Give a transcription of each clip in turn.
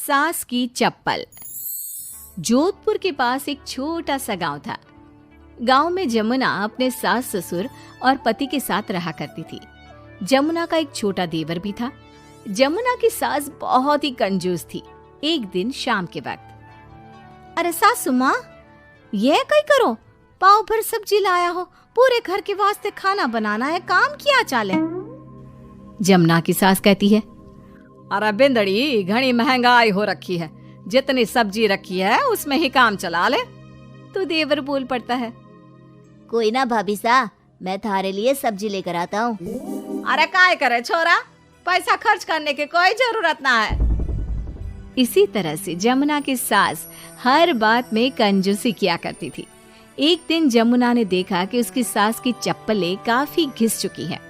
सास की चप्पल। जोधपुर के पास एक छोटा सा गांव था। गांव में जमुना अपने सास ससुर और पति के साथ रहा करती थी। जमुना का एक छोटा देवर भी था। जमुना की सास बहुत ही कंजूस थी। एक दिन शाम के वक्त, अरे सासू माँ, ये कई करो, पाव भर सब्जी लाया हो, पूरे घर के वास्ते खाना बनाना है, काम किया चाले। जमुना की सास कहती है, अरे बिंदड़ी, घनी महंगाई हो रखी है, जितनी सब्जी रखी है उसमें ही काम चला ले। तो देवर बोल पड़ता है, कोई ना भाभी सा, मैं थारे लिए सब्जी लेकर आता हूँ। अरे काय करे छोरा, पैसा खर्च करने की कोई जरूरत ना है। इसी तरह से जमुना की सास हर बात में कंजूसी किया करती थी। एक दिन जमुना ने देखा कि उसकी सास की चप्पलें काफी घिस चुकी हैं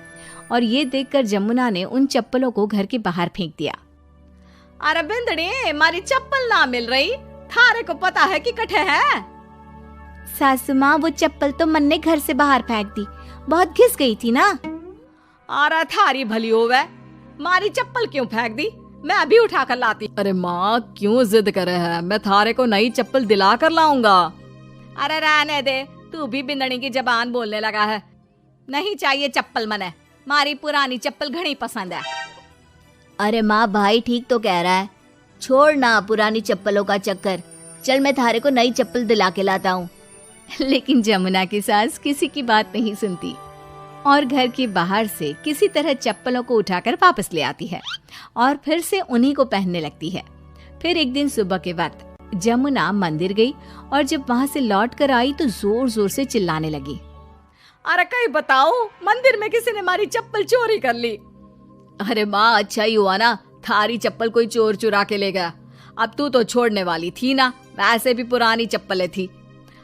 और ये देखकर जमुना ने उन चप्पलों को घर के बाहर फेंक दिया। अरे बिंदड़ी, हमारी चप्पल ना मिल रही, थारे को पता है कि कठे है। सासू माँ, वो चप्पल तो मन ने घर से बाहर फेंक दी, बहुत घिस गई थी ना। अरे थारी भली होवे, मारी चप्पल क्यों फेंक दी, मैं अभी उठा कर लाती। अरे माँ, क्यों जिद करे है, मैं थारे को नई चप्पल दिला कर लाऊंगा। अरे रहने दे, तू भी बिंदड़ी की जबान बोलने लगा है। नहीं चाहिए चप्पल मने, मारी पुरानी चप्पल घनी पसंद है। अरे माँ, भाई ठीक तो कह रहा है, छोड़ ना पुरानी चप्पलों का चक्कर, चल मैं थारे को नई चप्पल दिला के लाता हूँ। लेकिन जमुना की सास किसी की बात नहीं सुनती और घर के बाहर से किसी तरह चप्पलों को उठाकर वापस ले आती है और फिर से उन्हीं को पहनने लगती है। फिर एक दिन सुबह के वक्त जमुना मंदिर गई और जब वहाँ से लौट कर आई तो जोर जोर से चिल्लाने लगी, अरे कहीं बताओ, मंदिर में किसी ने हमारी चप्पल चोरी कर ली। अरे माँ, अच्छा ही हुआ ना, थारी चप्पल कोई चोर चुरा के ले गया। अब तू तो छोड़ने वाली थी ना, वैसे भी पुरानी चप्पलें थी।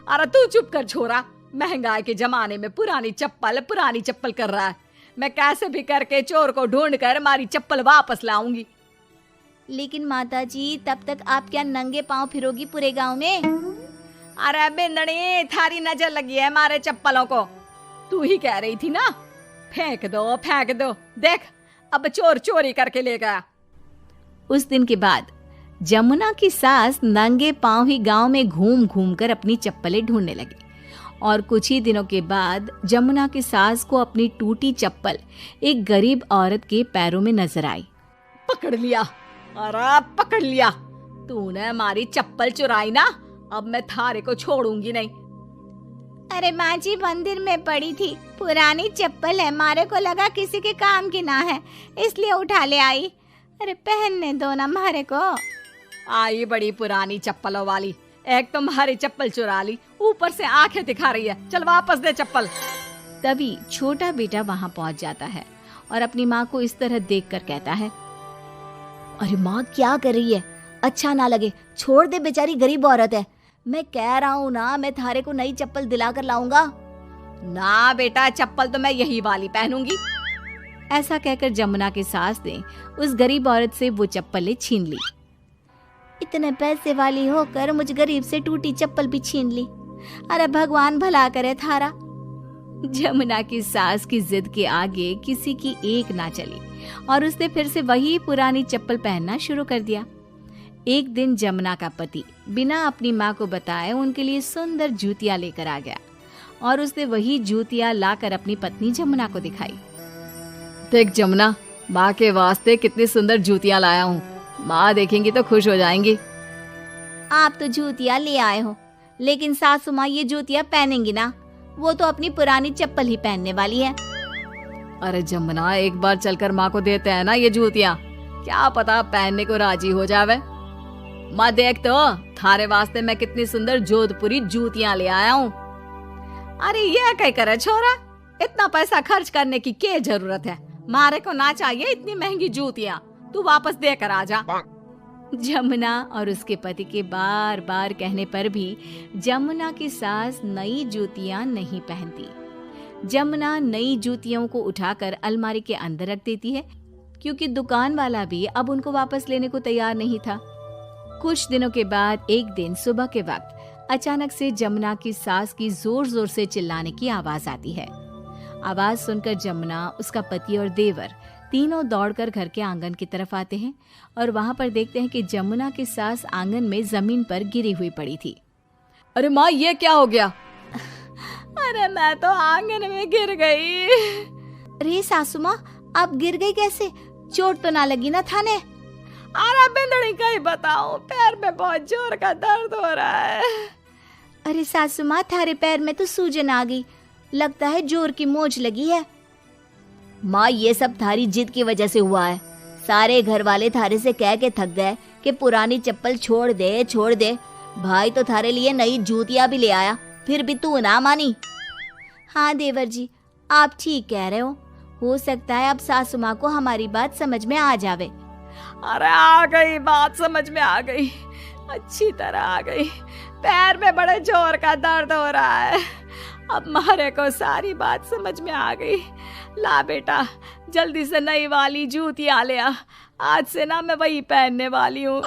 अरे तू चुप कर छोरा, महंगाई के जमाने में पुरानी चप्पल कर रहा है। मैं कैसे भी करके चोर को ढूंढ कर हमारी चप्पल वापस लाऊंगी। लेकिन माताजी, तब तक आप क्या नंगे पांव फिरोगी पूरे गांव में? अरे बिंदड़ी, थारी नजर लगी है हमारे चप्पलों को, तू ही कह रही थी ना, फेंक दो, देख अब चोर चोरी करके ले गया। उस दिन के बाद जमुना की सास नंगे पांव ही गांव में घूम घूम कर अपनी चप्पलें ढूंढने लगी और कुछ ही दिनों के बाद जमुना की सास को अपनी टूटी चप्पल एक गरीब औरत के पैरों में नजर आई। पकड़ लिया, अरे पकड़ लिया, तूने हमारी चप्पल चुराई ना, अब मैं थारे को छोड़ूंगी नहीं। अरे माँ जी, मंदिर में पड़ी थी, पुरानी चप्पल है, मारे को लगा किसी के काम की ना है, इसलिए उठा ले आई। अरे पहनने दो ना मारे को। आई बड़ी पुरानी चप्पलों वाली, एक तो हमारी चप्पल चुरा ली, ऊपर से आंखें दिखा रही है, चल वापस दे चप्पल। तभी छोटा बेटा वहां पहुंच जाता है और अपनी माँ को इस तरह देखकर कहता है, अरे माँ, क्या कर रही है, अच्छा ना लगे, छोड़ दे, बेचारी गरीब औरत है। मैं कह रहा हूँ ना, मैं थारे को नई चप्पल दिला कर लाऊंगा। ना बेटा, चप्पल तो मैं यही वाली पहनूंगी। ऐसा कहकर जमुना की सास ने उस गरीब औरत से वो चप्पलें छीन ली। इतने पैसे वाली होकर मुझ गरीब से टूटी चप्पल भी छीन ली। अरे भगवान भला करे थारा। जमुना की सास की जिद के आगे किसी की एक ना चली और उसने फिर से वही पुरानी चप्पल पहनना शुरू कर दिया। एक दिन जमुना का पति बिना अपनी माँ को बताए उनके लिए सुंदर जूतियां लेकर आ गया और उसने वही जूतियां लाकर अपनी पत्नी जमुना को दिखाई। देख जमुना, माँ के वास्ते कितनी सुंदर जूतियां लाया हूँ, माँ देखेंगी तो खुश हो जाएंगी। आप तो जूतियां ले आए हो, लेकिन सासू माँ ये जूतियां पहनेंगी ना, वो तो अपनी पुरानी चप्पल ही पहनने वाली है। अरे जमुना, एक बार चलकर माँ को देते हैं ना ये जूतियां, क्या पता पहनने को राजी हो जावे। माँ देख तो, थारे वास्ते मैं कितनी सुंदर जोधपुरी जूतियां ले आया हूँ। अरे ये क्या करे छोरा, इतना पैसा खर्च करने की क्या जरूरत है, मारे को ना चाहिए इतनी महंगी जूतियां, तू वापस देकर आ जा। जमुना और उसके पति के बार बार कहने पर भी जमुना की सास नई जूतियां नहीं पहनती। जमुना नई जूतियों को उठाकर अलमारी के अंदर रख देती है क्योंकि दुकान वाला भी अब उनको वापस लेने को तैयार नहीं था। कुछ दिनों के बाद एक दिन सुबह के वक्त अचानक से जमुना की सास की जोर जोर से चिल्लाने की आवाज आती है। आवाज सुनकर जमुना, उसका पति और देवर तीनों दौड़कर घर के आंगन की तरफ आते हैं और वहां पर देखते हैं कि जमुना की सास आंगन में जमीन पर गिरी हुई पड़ी थी। अरे माँ, ये क्या हो गया? अरे मैं तो आंगन में गिर गई। अरे सासू माँ, आप गिर गई कैसे? चोट तो ना लगी ना थाने? अरे बिंदड़ी कहीं बताओ, पैर में बहुत जोर का दर्द हो रहा है। अरे सासू माँ, थारे पैर में तो सूजन आ गई, लगता है जोर की मोच लगी है। माँ, ये सब थारी जिद की वजह से हुआ है। सारे घर वाले थारे से कह के थक गए कि पुरानी चप्पल छोड़ दे छोड़ दे। भाई तो थारे लिए नई जूतियां भी ले आया, फिर भी तू ना मानी। हाँ देवर जी, आप ठीक कह रहे हो सकता है अब सासू माँ को हमारी बात समझ में आ जावे। अरे आ गई, बात समझ में आ गई, अच्छी तरह आ गई। पैर में बड़े जोर का दर्द हो रहा है। अब मारे को सारी बात समझ में आ गई। ला बेटा, जल्दी से नई वाली जूतियां ले आ, आज से ना मैं वही पहनने वाली हूँ।